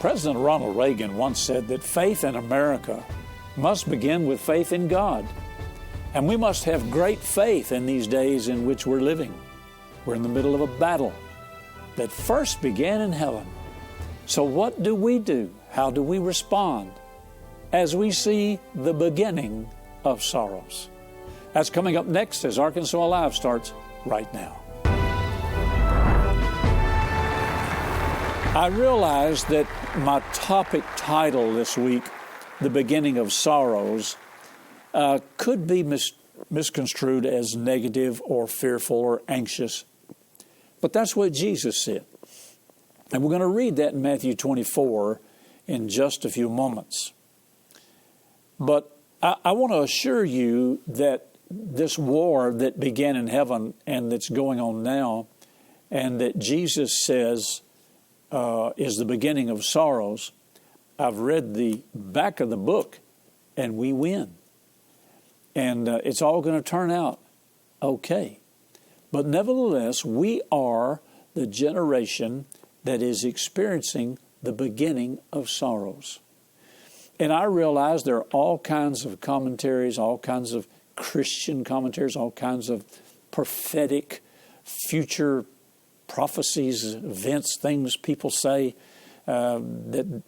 President Ronald Reagan once said that faith in America must begin with faith in God. And we must have great faith in these days in which we're living. We're in the middle of a battle that first began in heaven. So what do we do? How do we respond as we see the beginning of sorrows? That's coming up next as Arkansas Alive starts right now. I realize that my topic title this week, The Beginning of Sorrows, could be misconstrued as negative or fearful or anxious. But that's what Jesus said. And we're going to read that in Matthew 24 in just a few moments. But I want to assure you that this war that began in heaven and that's going on now, and that Jesus says is the beginning of sorrows, I've read the back of the book, and we win. And it's all going to turn out okay. But nevertheless, we are the generation that is experiencing the beginning of sorrows. And I realize there are all kinds of commentaries, all kinds of Christian commentaries, all kinds of prophetic future prophecies, events, things people say, that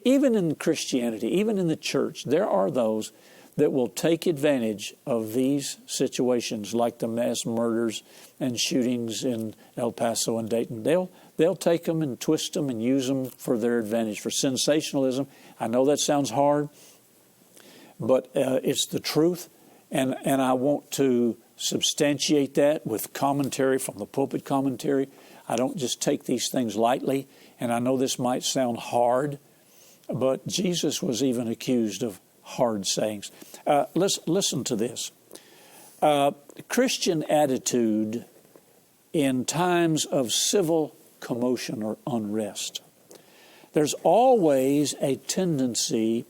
even in Christianity, even in the church, there are those that will take advantage of these situations, like the mass murders and shootings in El Paso and Dayton. They'll take them and twist them and use them for their advantage, for sensationalism. I know that sounds hard, but it's the truth, and I want to substantiate that with commentary from the pulpit commentary. I don't just take these things lightly, and I know this might sound hard, but Jesus was even accused of hard sayings. Listen to this. Christian attitude in times of civil commotion or unrest. There's always a tendency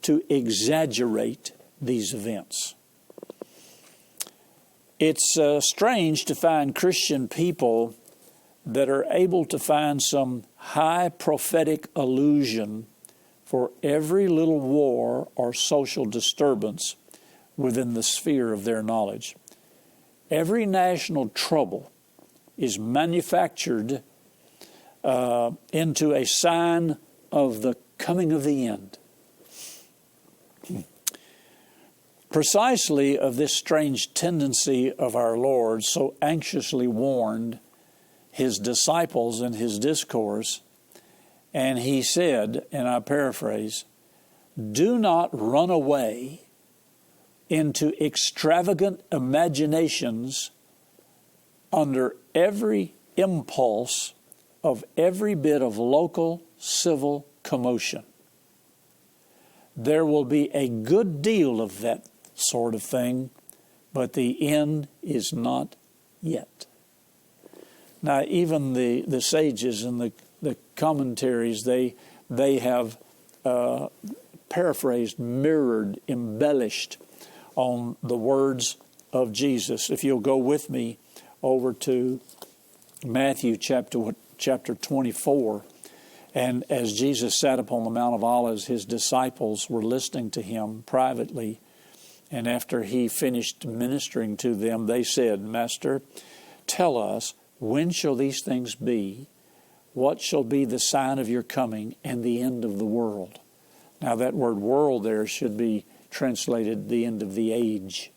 to exaggerate these events. It's strange to find Christian people that are able to find some high prophetic allusion for every little war or social disturbance within the sphere of their knowledge. Every national trouble is manufactured into a sign of the coming of the end. Precisely of this strange tendency of our Lord, so anxiously warned his disciples in his discourse, and he said, and I paraphrase, "Do not run away into extravagant imaginations under every impulse of every bit of local civil commotion. There will be a good deal of that sort of thing, but the end is not yet." Now, even the sages and the commentaries, they have paraphrased, mirrored, embellished on the words of Jesus. If you'll go with me over to Matthew chapter 24, and as Jesus sat upon the Mount of Olives, his disciples were listening to him privately, and after he finished ministering to them, they said, "Master, tell us, when shall these things be? What shall be the sign of your coming and the end of the world?" Now that word world there should be translated the end of the age,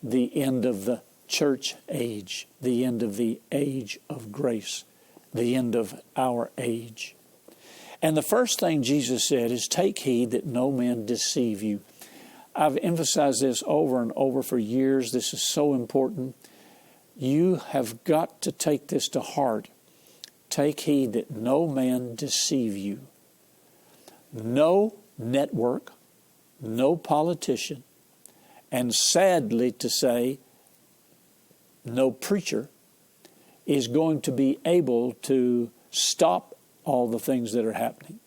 the end of the church age, the end of the age of grace, the end of our age. And the first thing Jesus said is, "Take heed that no man deceive you." I've emphasized this over and over for years. This is so important. You have got to take this to heart. Take heed that no man deceive you. No network, no politician, and sadly to say, no preacher is going to be able to stop all the things that are happening.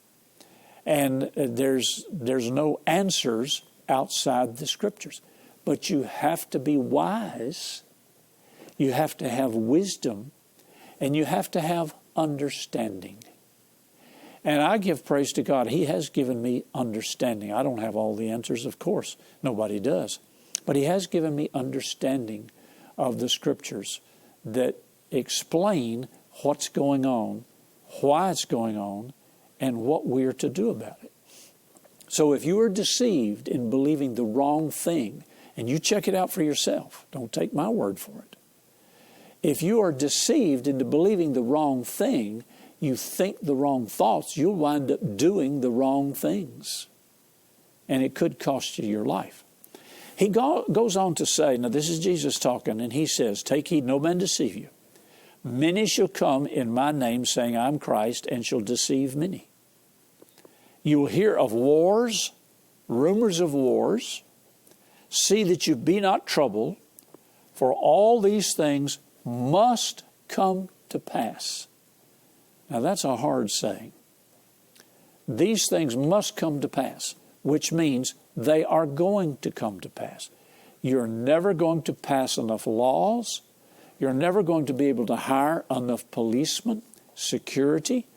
And there's no answers outside the Scriptures. But you have to be wise, you have to have wisdom, and you have to have understanding. And I give praise to God. He has given me understanding. I don't have all the answers, of course. Nobody does. But He has given me understanding of the Scriptures that explain what's going on, why it's going on, and what we are to do about it. So if you are deceived in believing the wrong thing, and you check it out for yourself, don't take my word for it. If you are deceived into believing the wrong thing, you think the wrong thoughts, you'll wind up doing the wrong things. And it could cost you your life. He goes on to say, now this is Jesus talking, and He says, take heed, no man deceive you. Many shall come in my name, saying, I'm Christ, and shall deceive many. You will hear of wars, rumors of wars. See that you be not troubled, for all these things must come to pass. Now that's a hard saying. These things must come to pass, which means they are going to come to pass. You're never going to pass enough laws. You're never going to be able to hire enough policemen, security.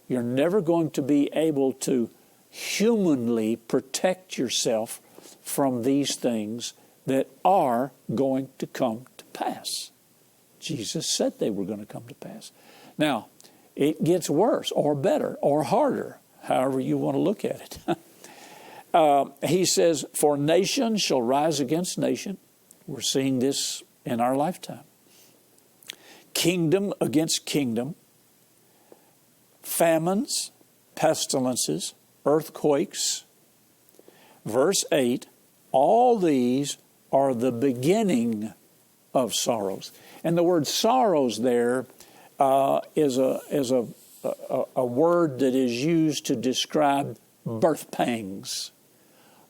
You're never going to be able to humanly protect yourself from these things that are going to come to pass. Jesus said they were going to come to pass. Now, it gets worse or better or harder, however you want to look at it. He says, for nation shall rise against nation. We're seeing this in our lifetime. Kingdom against kingdom. Famines, pestilences, earthquakes. Verse 8, all these are the beginning of sorrows. And the word sorrows there is a word that is used to describe birth pangs.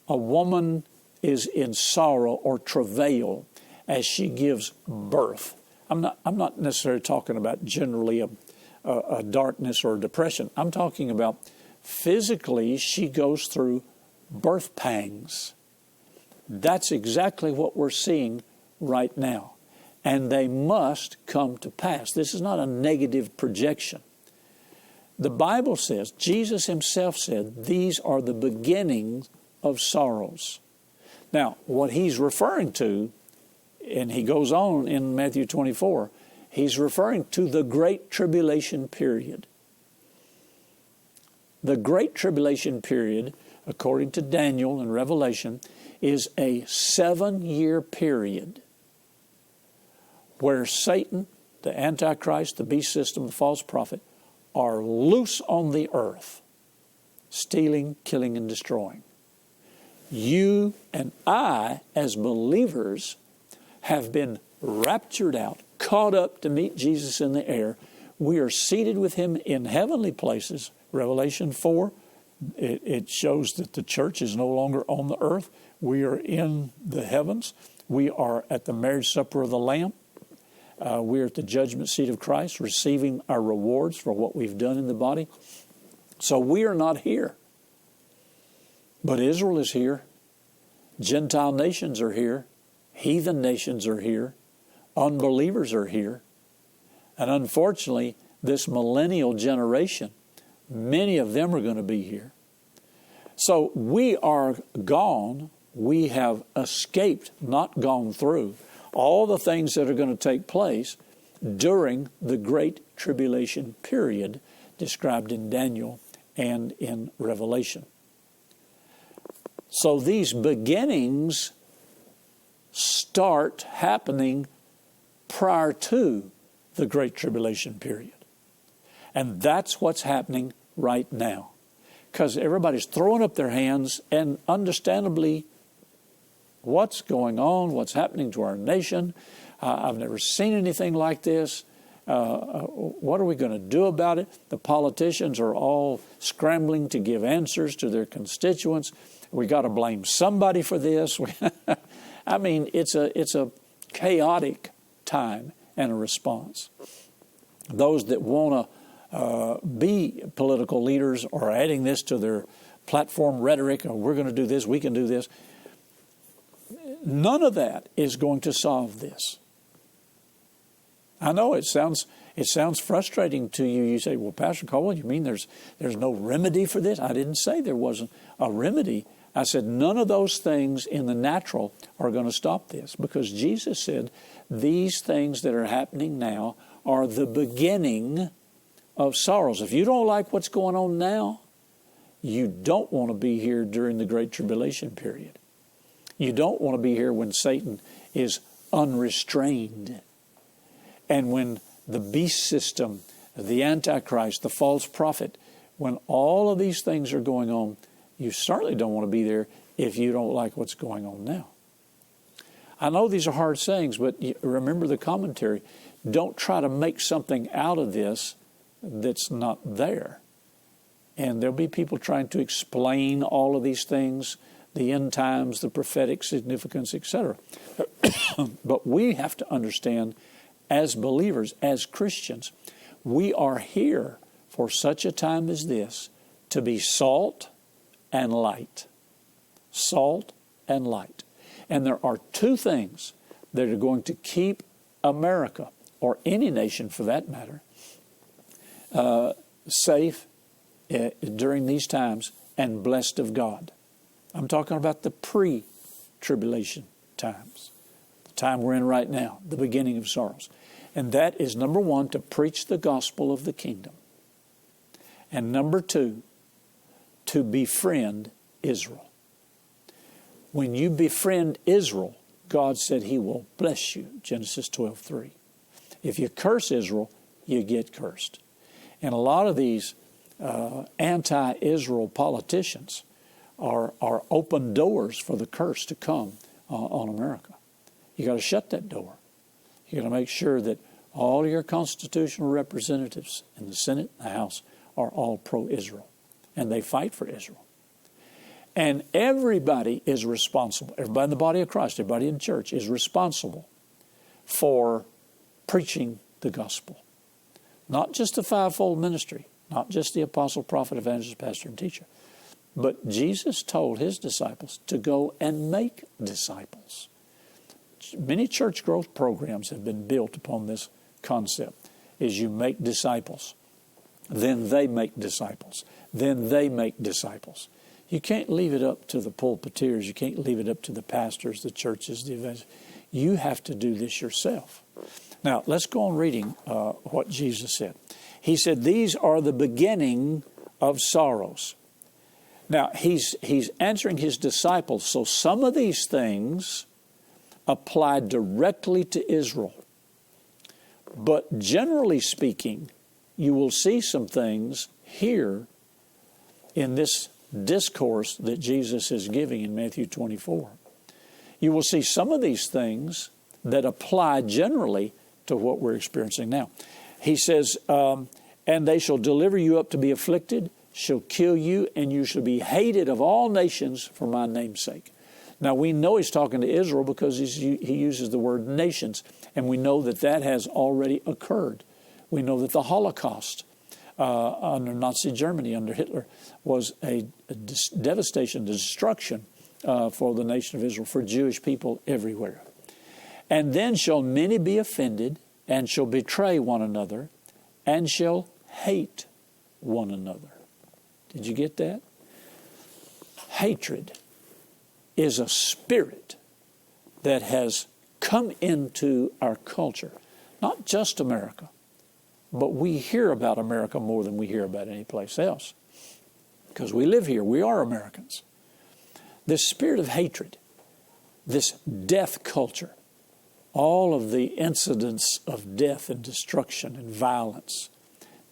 A woman is in sorrow or travail as she gives birth. I'm not necessarily talking about generally a darkness or depression. I'm talking about physically she goes through birth pangs. That's exactly what we're seeing right now. And they must come to pass. This is not a negative projection. The Bible says, Jesus Himself said, these are the beginnings of sorrows. Now, what He's referring to, and He goes on in Matthew 24, He's referring to the Great Tribulation period. The Great Tribulation period, according to Daniel and Revelation, is a 7-year period where Satan, the Antichrist, the beast system, the false prophet, are loose on the earth, stealing, killing, and destroying. You and I, as believers, have been raptured out, caught up to meet Jesus in the air. We are seated with Him in heavenly places. Revelation 4, it shows that the church is no longer on the earth. We are in the heavens. We are at the marriage supper of the Lamb. We are at the judgment seat of Christ, receiving our rewards for what we've done in the body. So we are not here. But Israel is here. Gentile nations are here. Heathen nations are here. Unbelievers are here. And unfortunately, this millennial generation, many of them are going to be here. So we are gone. We have escaped, not gone through, all the things that are going to take place during the Great Tribulation period described in Daniel and in Revelation. So these beginnings start happening prior to the Great Tribulation period. And that's what's happening right now. Because everybody's throwing up their hands, and understandably, what's going on, what's happening to our nation. I've never seen anything like this. What are we going to do about it? The politicians are all scrambling to give answers to their constituents. We got to blame somebody for this. I mean, it's a chaotic time and a response. Those that want to be political leaders are adding this to their platform rhetoric. Oh, we're going to do this, we can do this. None of that is going to solve this. I know it sounds It sounds frustrating to you. You say, well, Pastor Caldwell, you mean there's no remedy for this? I didn't say there wasn't a remedy. I said none of those things in the natural are going to stop this, because Jesus said these things that are happening now are the beginning of sorrows. If you don't like what's going on now, you don't want to be here during the Great Tribulation period. You don't want to be here when Satan is unrestrained, and when the beast system, the Antichrist, the false prophet, when all of these things are going on, you certainly don't want to be there if you don't like what's going on now. I know these are hard sayings, but remember the commentary. Don't try to make something out of this that's not there. And there'll be people trying to explain all of these things, the end times, the prophetic significance, etc. But we have to understand, as believers, as Christians, we are here for such a time as this to be salt and light. Salt and light. And there are two things that are going to keep America, or any nation for that matter, safe during these times and blessed of God. I'm talking about the pre-tribulation times, the time we're in right now, the beginning of sorrows. And that is, number one, to preach the gospel of the kingdom. And number two, to befriend Israel. When you befriend Israel, God said He will bless you, Genesis 12:3. If you curse Israel, you get cursed. And a lot of these anti-Israel politicians are open doors for the curse to come on America. You got to shut that door. You got to make sure that all your constitutional representatives in the Senate and the House are all pro-Israel, and they fight for Israel. And everybody is responsible. Everybody in the body of Christ, everybody in church is responsible for preaching the gospel. Not just the fivefold ministry, not just the apostle, prophet, evangelist, pastor, and teacher. But Jesus told His disciples to go and make disciples. Many church growth programs have been built upon this concept, is you make disciples. Then they make disciples. Then they make disciples. You can't leave it up to the pulpiteers. You can't leave it up to the pastors, the churches, the evangelists. You have to do this yourself. Now, let's go on reading what Jesus said. He said, these are the beginning of sorrows. Now, he's answering His disciples. So some of these things apply directly to Israel. But generally speaking, you will see some things here in this discourse that Jesus is giving in Matthew 24. You will see some of these things that apply generally to what we're experiencing now. He says, and they shall deliver you up to be afflicted, shall kill you, and you shall be hated of all nations for my name's sake. Now, we know He's talking to Israel because He uses the word nations, and we know that that has already occurred. We know that the Holocaust under Nazi Germany, under Hitler, was a devastation, destruction for the nation of Israel, for Jewish people everywhere. And then shall many be offended, and shall betray one another, and shall hate one another. Did you get that? Hatred is a spirit that has come into our culture. Not just America, but we hear about America more than we hear about any place else. Because we live here. We are Americans. This spirit of hatred, this death culture, all of the incidents of death and destruction and violence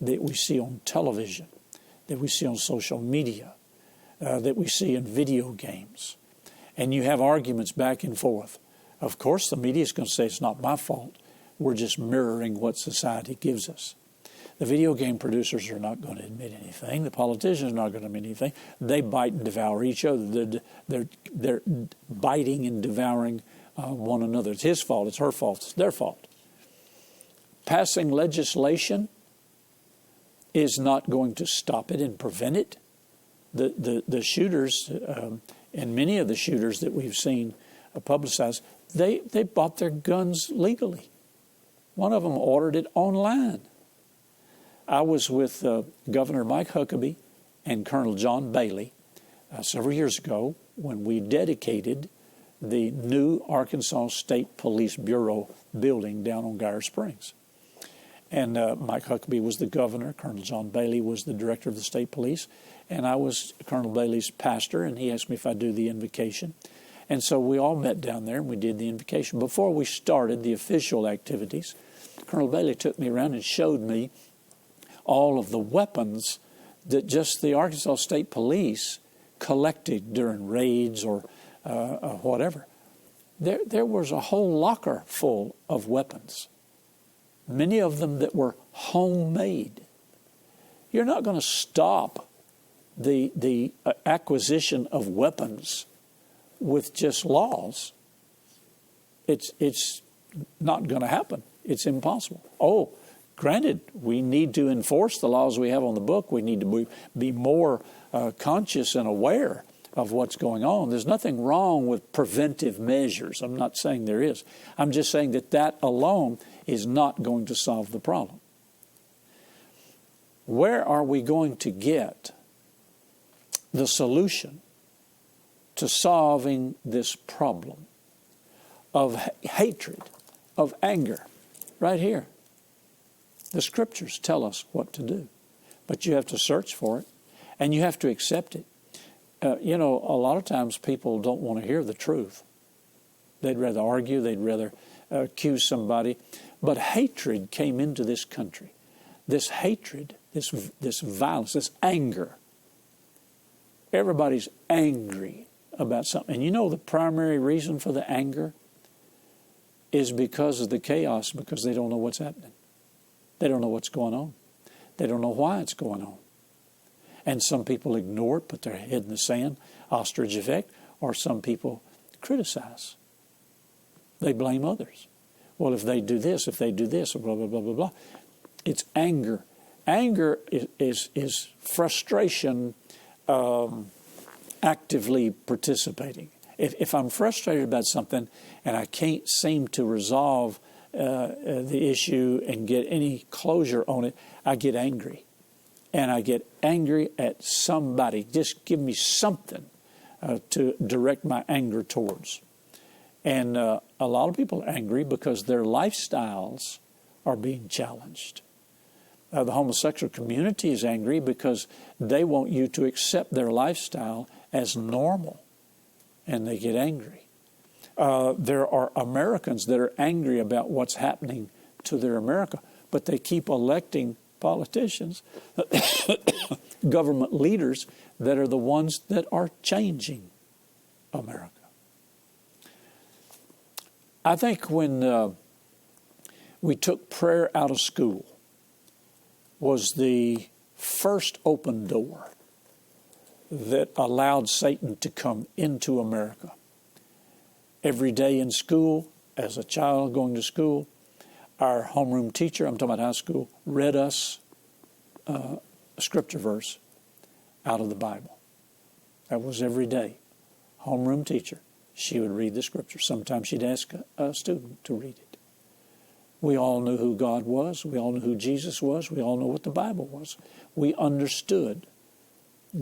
that we see on television, that we see on social media, that we see in video games. And you have arguments back and forth. Of course, the media is going to say it's not my fault. We're just mirroring what society gives us. The video game producers are not going to admit anything. The politicians are not going to admit anything. They bite and devour each other. They're biting and devouring one another. It's his fault. It's her fault. It's their fault. Passing legislation is not going to stop it and prevent it. The shooters, and many of the shooters that we've seen publicized, they bought their guns legally. One of them ordered it online I was with Governor Mike Huckabee and Colonel John Bailey several years ago when we dedicated the new Arkansas State Police Bureau building down on Geyer Springs. And Mike Huckabee was the governor. Colonel John Bailey was the director of the state police. And I was Colonel Bailey's pastor, and he asked me if I'd do the invocation. And so we all met down there, and we did the invocation. Before we started the official activities, Colonel Bailey took me around and showed me all of the weapons that just the Arkansas State Police collected during raids or whatever. There was a whole locker full of weapons, many of them that were homemade. You're not going to stop the acquisition of weapons with just laws. It's not going to happen. It's impossible. Oh, granted, we need to enforce the laws we have on the book. We need to be more conscious and aware of what's going on. There's nothing wrong with preventive measures. I'm not saying there is. I'm just saying that alone is not going to solve the problem. Where are we going to get the solution to solving this problem of hatred, of anger? Right here. The Scriptures tell us what to do. But you have to search for it, and you have to accept it. A lot of times people don't want to hear the truth. They'd rather argue. They'd rather accuse somebody. But hatred came into this country. This hatred, this violence, this anger. Everybody's angry about something. And you know the primary reason for the anger is because of the chaos, because they don't know what's happening. They don't know what's going on. They don't know why it's going on. And some people ignore it, put their head in the sand, ostrich effect, or some people criticize. They blame others. Well, if they do this, blah, blah, blah, blah, blah. It's anger. Anger is frustration actively participating. If I'm frustrated about something and I can't seem to resolve the issue and get any closure on it, I get angry. And I get angry at somebody. Just give me something to direct my anger towards. And a lot of people are angry because their lifestyles are being challenged. The homosexual community is angry because they want you to accept their lifestyle as normal, and they get angry. There are Americans that are angry about what's happening to their America, but they keep electing politicians, government leaders that are the ones that are changing America. I think when we took prayer out of school was the first open door that allowed Satan to come into America. Every day in school, as a child going to school, our homeroom teacher, I'm talking about high school, read us a scripture verse out of the Bible. That was every day. Homeroom teacher, she would read the scripture. Sometimes she'd ask a student to read it. We all knew who God was. We all knew who Jesus was. We all knew what the Bible was. We understood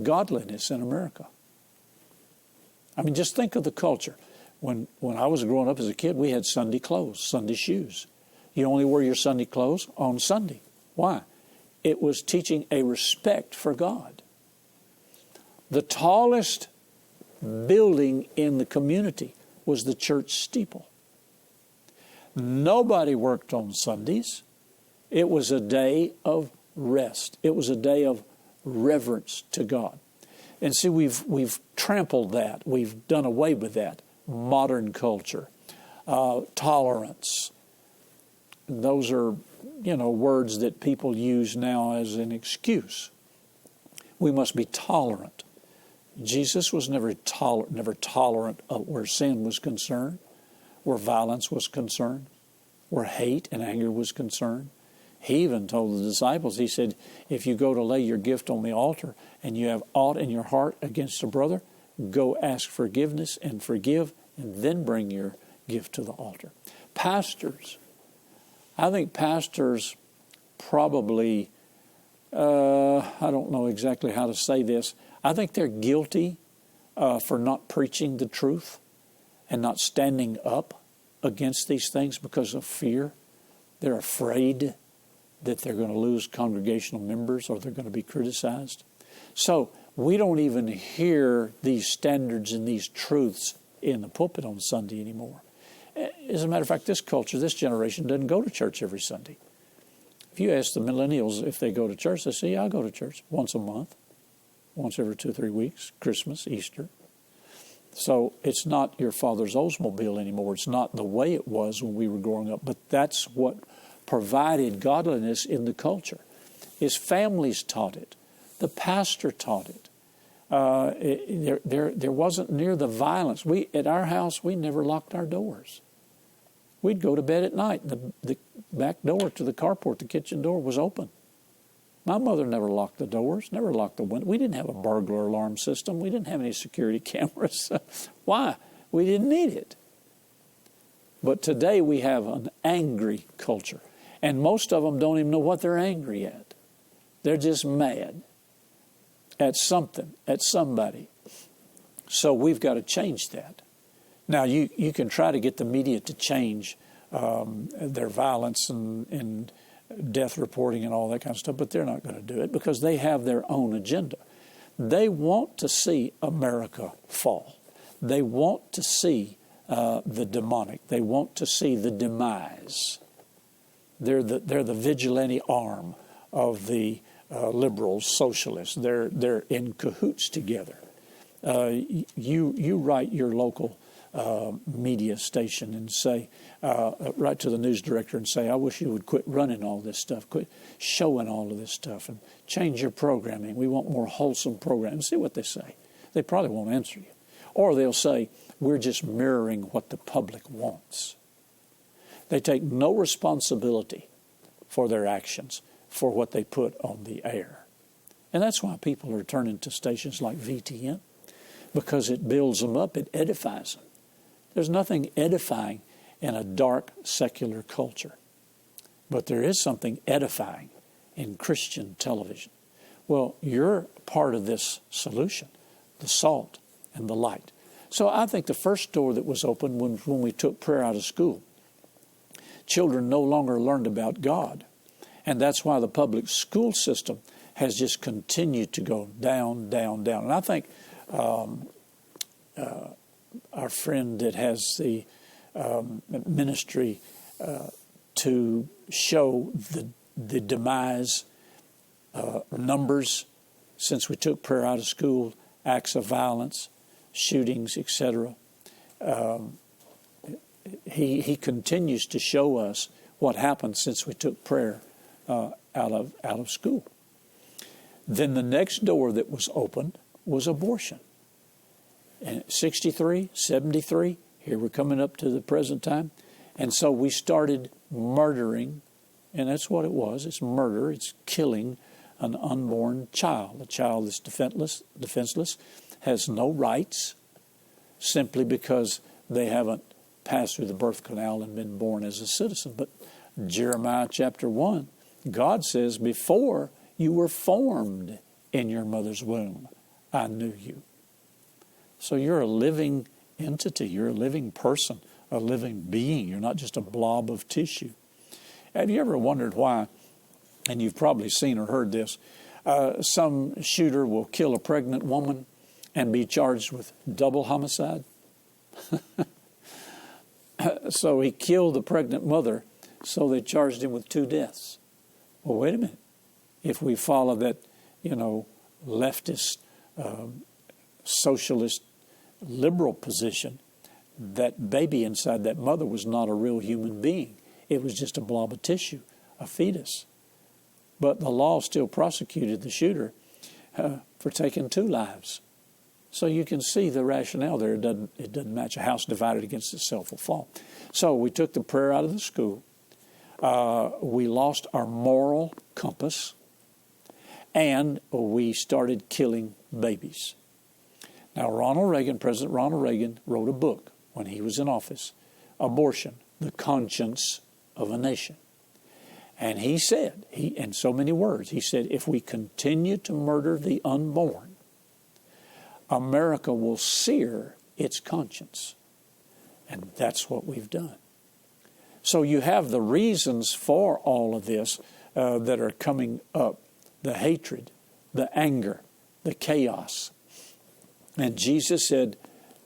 godliness in America. I mean, just think of the culture. When I was growing up as a kid, we had Sunday clothes, Sunday shoes. You only wear your Sunday clothes on Sunday. Why? It was teaching a respect for God. The tallest building in the community was the church steeple. Nobody worked on Sundays. It was a day of rest. It was a day of reverence to God. And see, we've trampled that. We've done away with that. Modern culture, tolerance. Those are, words that people use now as an excuse. We must be tolerant. Jesus was never tolerant of where sin was concerned, where violence was concerned, where hate and anger was concerned. He even told the disciples, he said, if you go to lay your gift on the altar and you have aught in your heart against a brother, go ask forgiveness and forgive, and then bring your gift to the altar. Pastors, I think pastors probably I don't know exactly how to say this. I think they're guilty for not preaching the truth and not standing up against these things because of fear. They're afraid that they're going to lose congregational members or they're going to be criticized. So we don't even hear these standards and these truths in the pulpit on Sunday anymore. As a matter of fact, this culture, this generation doesn't go to church every Sunday. If you ask the millennials if they go to church, they say, yeah, I go to church once a month, once every 2 or 3 weeks, Christmas, Easter. So it's not your father's Oldsmobile anymore. It's not the way it was when we were growing up. But that's what provided godliness in the culture. His families taught it. The pastor taught it. There wasn't near the violence. At our house, we never locked our doors. We'd go to bed at night. The back door to the carport, the kitchen door, was open. My mother never locked the doors, never locked the window. We didn't have a burglar alarm system. We didn't have any security cameras. Why? We didn't need it. But today we have an angry culture. And most of them don't even know what they're angry at. They're just mad at something, at somebody. So we've got to change that. Now, you can try to get the media to change their violence and death reporting and all that kind of stuff, but they're not going to do it because they have their own agenda. They want to see America fall. They want to see the demonic. They want to see the demise. They're the vigilante arm of the liberals, socialists. They're in cahoots together. You write your local media station and say, write to the news director and say, I wish you would quit running all this stuff, quit showing all of this stuff, and change your programming. We want more wholesome programming. See what they say. They probably won't answer you. Or they'll say, we're just mirroring what the public wants. They take no responsibility for their actions, for what they put on the air. And that's why people are turning to stations like VTN, because it builds them up, it edifies them. There's nothing edifying in a dark, secular culture. But there is something edifying in Christian television. Well, you're part of this solution, the salt and the light. So I think the first door that was opened when we took prayer out of school, children no longer learned about God. And that's why the public school system has just continued to go down, down, down. And I think our friend that has the ministry to show the demise numbers since we took prayer out of school, acts of violence, shootings, etc. He continues to show us what happened since we took prayer out of school. Then the next door that was opened was abortion. And 63, 73, here we're coming up to the present time. And so we started murdering, and that's what it was. It's murder. It's killing an unborn child. A child that's defenseless, has no rights, simply because they haven't passed through the birth canal and been born as a citizen. But Jeremiah chapter 1, God says, before you were formed in your mother's womb, I knew you. So you're a living entity. You're a living person, a living being. You're not just a blob of tissue. Have you ever wondered why, and you've probably seen or heard this, some shooter will kill a pregnant woman and be charged with double homicide? So he killed the pregnant mother, so they charged him with 2 deaths. Well, wait a minute. If we follow that, leftist, socialist, liberal position, that baby inside that mother was not a real human being. It was just a blob of tissue, a fetus. But the law still prosecuted the shooter for taking 2 lives. So you can see the rationale there. It doesn't match. A house divided against itself will fall. So we took the prayer out of the school. We lost our moral compass. And we started killing babies. Now, President Ronald Reagan wrote a book when he was in office, Abortion, the Conscience of a Nation. And he said, in so many words, he said, if we continue to murder the unborn, America will sear its conscience. And that's what we've done. So you have the reasons for all of this that are coming up. The hatred, the anger, the chaos. And Jesus said,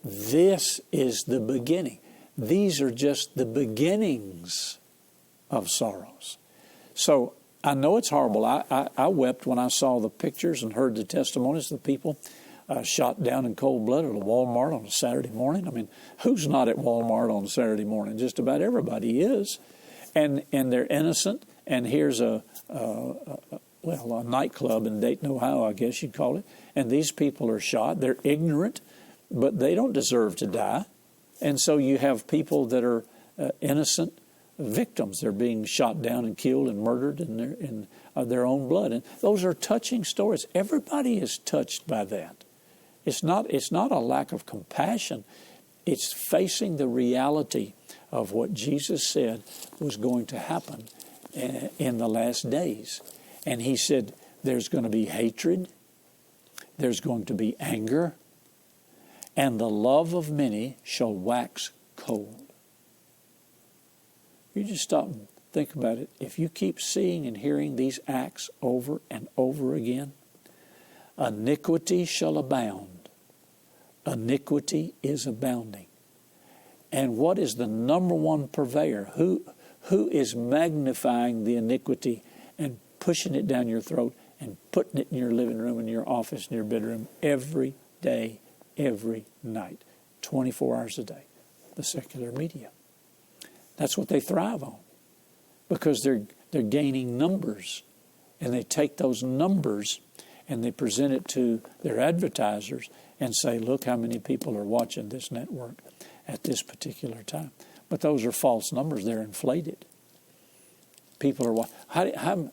this is the beginning. These are just the beginnings of sorrows. So I know it's horrible. I wept when I saw the pictures and heard the testimonies of the people shot down in cold blood at a Walmart on a Saturday morning. I mean, who's not at Walmart on a Saturday morning? Just about everybody is. And they're innocent. And here's a nightclub in Dayton, Ohio, I guess you'd call it. And these people are shot. They're ignorant, but they don't deserve to die. And so you have people that are innocent victims. They're being shot down and killed and murdered in their own blood. And those are touching stories. Everybody is touched by that. It's not a lack of compassion. It's facing the reality of what Jesus said was going to happen in the last days. And he said there's going to be hatred, there's going to be anger, and the love of many shall wax cold. You just stop and think about it. If you keep seeing and hearing these acts over and over again, iniquity shall abound. Iniquity is abounding. And what is the number one purveyor? Who is magnifying the iniquity and pushing it down your throat and putting it in your living room, in your office, in your bedroom, every day, every night, 24 hours a day? The secular media. That's what they thrive on, because they're gaining numbers, and they take those numbers and they present it to their advertisers and say, look how many people are watching this network at this particular time. But those are false numbers. They're inflated. People are watching.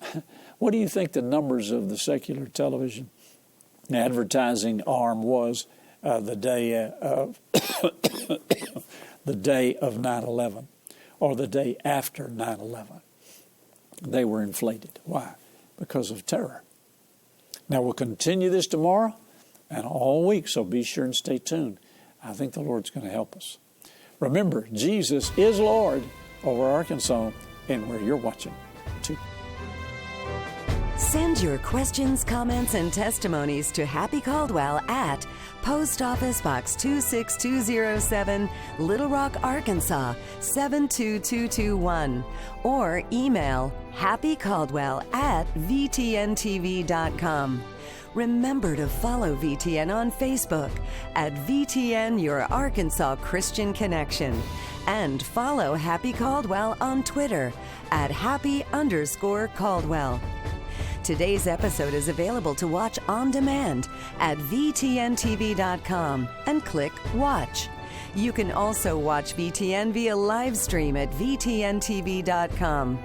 What do you think the numbers of the secular television advertising arm was the day of the day of 9/11 or the day after 9/11? They were inflated. Why? Because of terror. Now, we'll continue this tomorrow and all week, so be sure and stay tuned. I think the Lord's going to help us. Remember, Jesus is Lord over Arkansas and where you're watching too. Send your questions, comments, and testimonies to Happy Caldwell at Post Office Box 26207, Little Rock, Arkansas 72221, or email happycaldwell@vtntv.com. Remember to follow VTN on Facebook at VTN Your Arkansas Christian Connection, and follow Happy Caldwell on Twitter at Happy_Caldwell. Today's episode is available to watch on demand at vtntv.com and click Watch. You can also watch VTN via live stream at vtntv.com.